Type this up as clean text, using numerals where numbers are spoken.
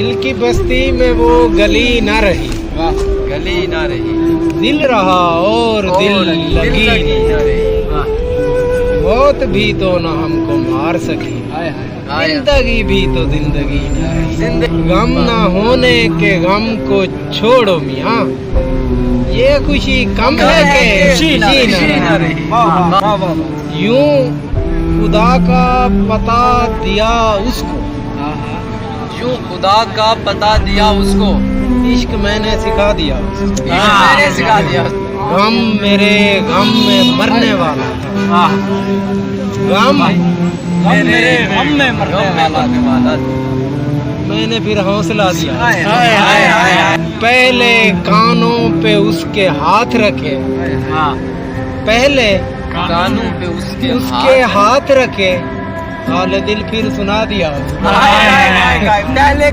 दिल की बस्ती में वो गली ना रही, गली ना रही, दिल रहा और दिल लगी ना रही। मौत भी तो न हमको मार सकी, जिंदगी भी तो जिंदगी ना रही। गम ना होने के गम को छोड़ो मियाँ, ये खुशी कम है कि खुशी ना रही। यूं खुदा का पता दिया उसको, यूं खुदा का पता दिया उसको, इश्क मैंने सिखा दिया उसको। मैंने सिखा दिया। गम मेरे गम में मरने वाला था, गम मेरे गम में मरने वाला। मैंने फिर हौसला दिया। पहले कानों पे उसके हाथ रखे, पहले कानों पे उसके हाथ रखे, हाल दिल फिर सुना दिया। पहले